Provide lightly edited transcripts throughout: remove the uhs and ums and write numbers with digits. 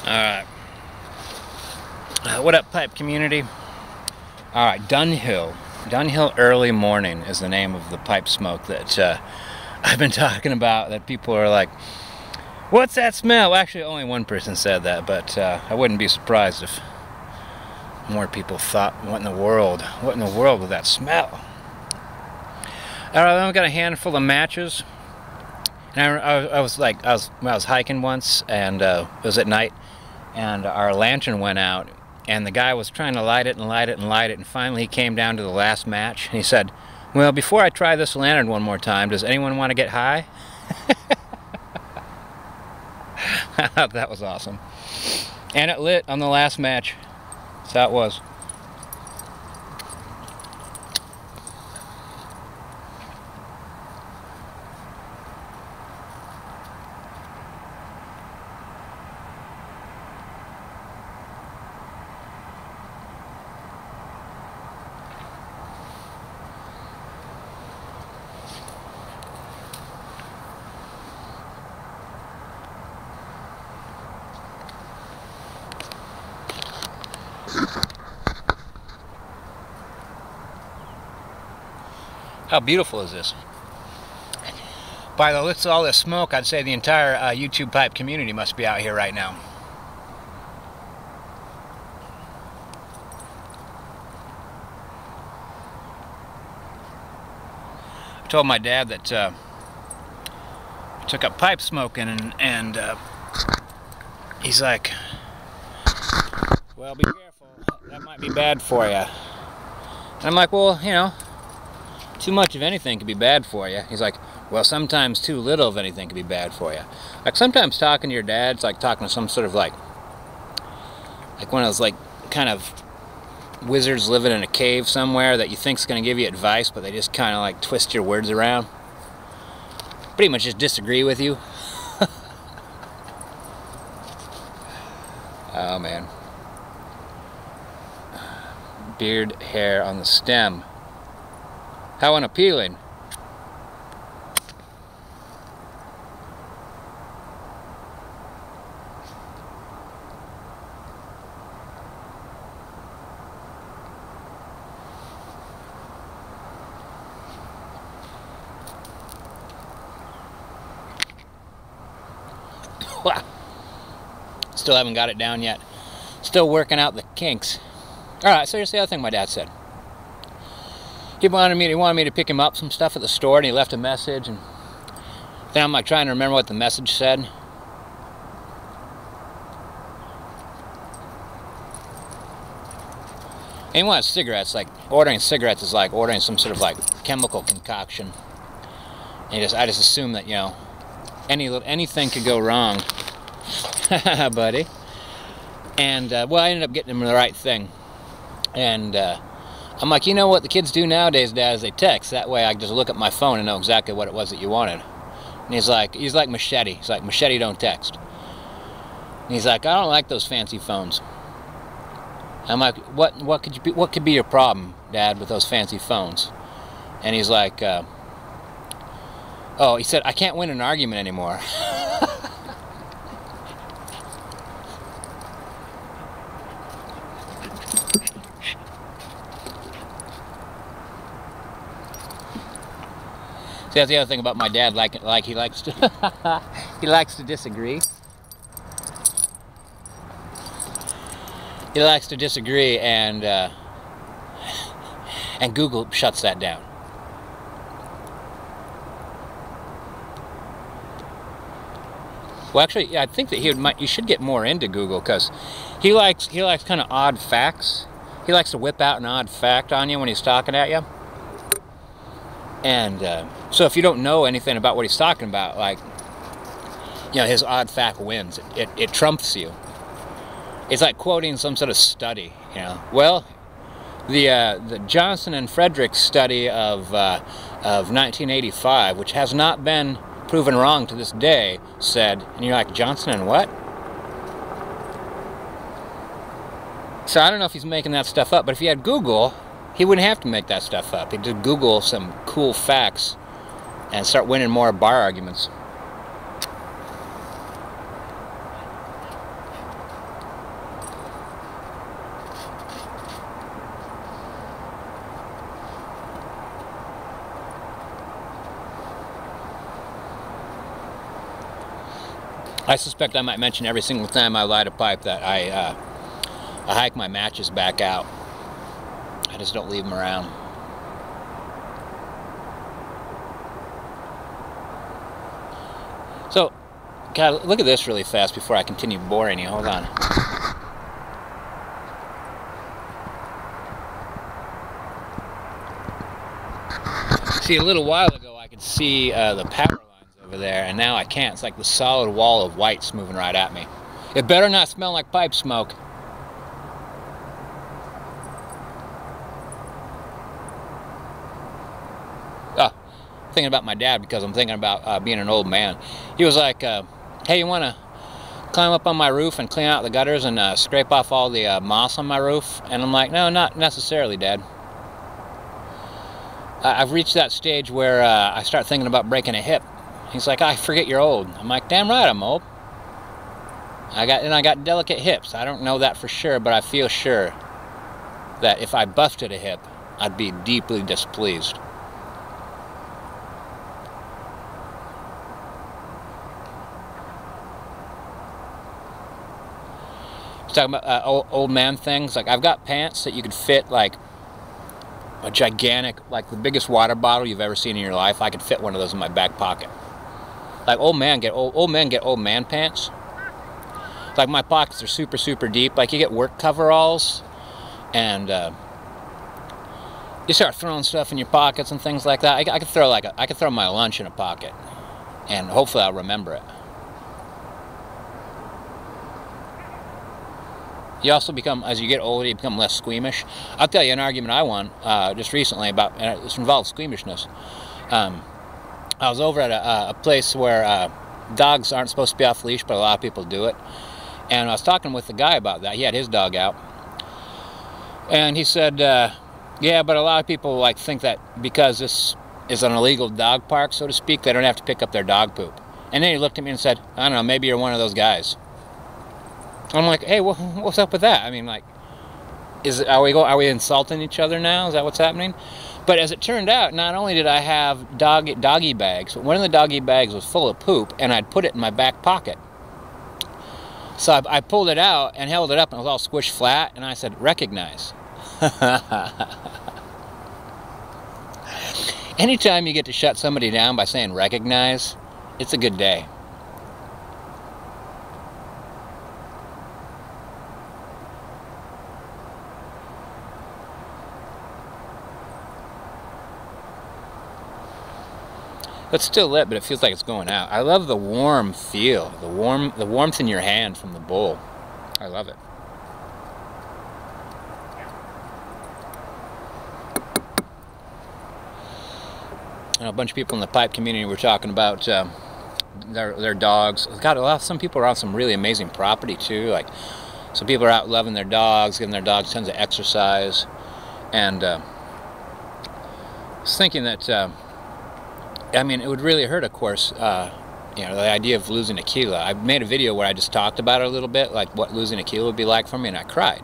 Alright. What up, pipe community? Alright, Dunhill. Dunhill Early Morning is the name of the pipe smoke that I've been talking about, that people are like, what's that smell? Well, actually, only one person said that, but I wouldn't be surprised if more people thought, what in the world would that smell? Alright, I've got a handful of matches. And I was hiking once, and it was at night, and our lantern went out, and the guy was trying to light it and light it and light it, and finally he came down to the last match, and he said, well, before I try this lantern one more time, does anyone want to get high? I thought that was awesome. And it lit on the last match. That's how it was. How beautiful is this? By the looks of all this smoke, I'd say the entire YouTube pipe community must be out here right now. I told my dad that I took up pipe smoking, and he's like, well, be careful, that might be bad for you. And I'm like, well, you know, too much of anything can be bad for you. He's like, well, sometimes too little of anything can be bad for you. Like, sometimes talking to your dad, it's like talking to some sort of like one of those like kind of wizards living in a cave somewhere that you think's going to give you advice, but they just kind of like twist your words around. Pretty much just disagree with you. Oh man. Beard hair on the stem. How unappealing. Wow. Still haven't got it down yet. Still working out the kinks. Alright, so here's the other thing my dad said. He wanted me to pick him up some stuff at the store, and he left a message, and then I'm like trying to remember what the message said. And he wanted cigarettes. Like, ordering cigarettes is like ordering some sort of like chemical concoction. And I just assumed that, you know, anything could go wrong. Buddy. And well, I ended up getting him the right thing. And I'm like, you know what the kids do nowadays, Dad, is they text. That way I can just look at my phone and know exactly what it was that you wanted. And he's like Machete. He's like, Machete don't text. And he's like, I don't like those fancy phones. I'm like, what could be your problem, Dad, with those fancy phones? And he's like, oh, he said, I can't win an argument anymore. See, that's the other thing about my dad. Like he likes to he likes to disagree. He likes to disagree, and Google shuts that down. Well, actually, yeah, I think that you should get more into Google, because he likes kind of odd facts. He likes to whip out an odd fact on you when he's talking at you. And so if you don't know anything about what he's talking about, like, you know, his odd fact wins. It trumps you. It's like quoting some sort of study, you know. Well, the Johnson and Frederick study of 1985, which has not been proven wrong to this day, said, and you're like, Johnson and what? So I don't know if he's making that stuff up, but if he had Google, he wouldn't have to make that stuff up. He'd just Google some cool facts and start winning more bar arguments. I suspect I might mention every single time I light a pipe that I hike my matches back out. I just don't leave them around. So, God, look at this really fast before I continue boring you. Hold on. See, a little while ago I could see the power lines over there, and now I can't. It's like the solid wall of whites moving right at me. It better not smell like pipe smoke. Oh, thinking about my dad because I'm thinking about being an old man. He was like, hey, you want to climb up on my roof and clean out the gutters and scrape off all the moss on my roof? And I'm like, no, not necessarily, Dad. I've reached that stage where I start thinking about breaking a hip. He's like, I forget you're old. I'm like, damn right I'm old. I got delicate hips. I don't know that for sure, but I feel sure that if I busted a hip, I'd be deeply displeased. Talking about old man things. Like, I've got pants that you could fit like a gigantic, like the biggest water bottle you've ever seen in your life. I could fit one of those in my back pocket. Like, old men get old man pants. Like, my pockets are super, super deep. Like, you get work coveralls, and you start throwing stuff in your pockets and things like that. I could throw my lunch in a pocket, and hopefully I'll remember it. You also become, as you get older, you become less squeamish. I'll tell you an argument I won just recently about, and it involves squeamishness. I was over at a place where dogs aren't supposed to be off leash, but a lot of people do it. And I was talking with the guy about that. He had his dog out, and he said, "Yeah, but a lot of people like think that because this is an illegal dog park, so to speak, they don't have to pick up their dog poop." And then he looked at me and said, "I don't know, maybe you're one of those guys." I'm like, hey, what's up with that? I mean, like, are we insulting each other now? Is that what's happening? But as it turned out, not only did I have doggy bags, but one of the doggy bags was full of poop, and I'd put it in my back pocket. So I pulled it out and held it up, and it was all squished flat, and I said, recognize. Anytime you get to shut somebody down by saying recognize, it's a good day. It's still lit, but it feels like it's going out. I love the warm feel, the warmth in your hand from the bowl. I love it. And a bunch of people in the pipe community were talking about their dogs. God, some people are on some really amazing property too. Like, some people are out loving their dogs, giving their dogs tons of exercise. And I was thinking that. I mean, it would really hurt, of course, you know, the idea of losing a kilo. I made a video where I just talked about it a little bit, like what losing a kilo would be like for me, and I cried.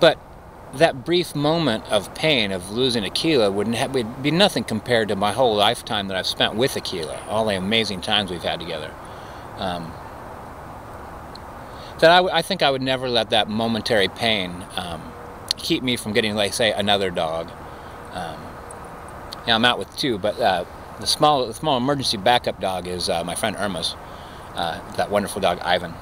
But that brief moment of pain of losing a kilo would be nothing compared to my whole lifetime that I've spent with a kilo, all the amazing times we've had together. I think I would never let that momentary pain keep me from getting, like, say, another dog. Yeah, I'm out with two, but the small emergency backup dog is my friend Irma's, that wonderful dog Ivan.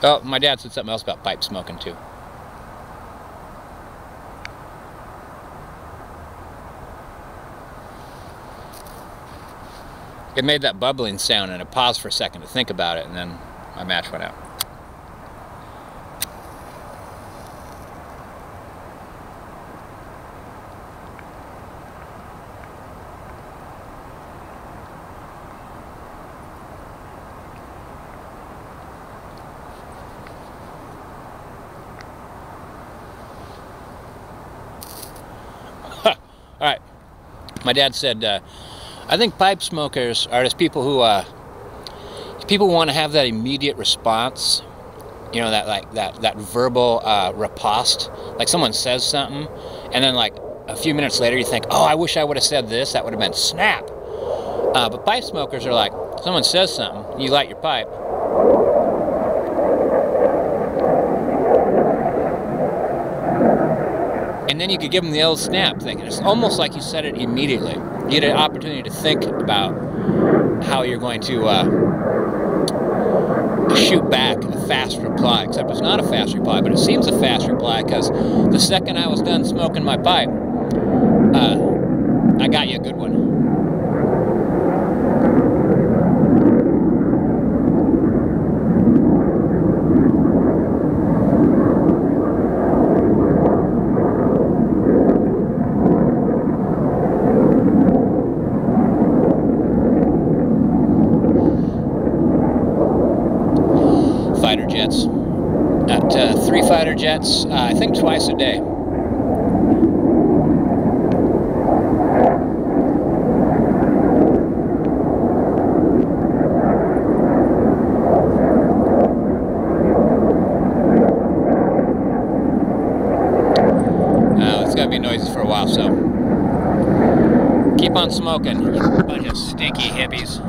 Oh, my dad said something else about pipe smoking too. It made that bubbling sound, and I paused for a second to think about it, and then my match went out. All right, my dad said, I think pipe smokers are just people who want to have that immediate response, you know, that verbal riposte. Like, someone says something, and then like a few minutes later you think, oh, I wish I would have said this. That would have been snap. But pipe smokers are like, someone says something, you light your pipe, and then you could give them the old snap thing. And it's almost like you set it immediately. You get an opportunity to think about how you're going to shoot back a fast reply, except it's not a fast reply, but it seems a fast reply because the second I was done smoking my pipe, I got you a good one. Fighter jets. Got 3 fighter jets, I think twice a day. It's gonna be noisy for a while, so keep on smoking, you bunch of stinky hippies.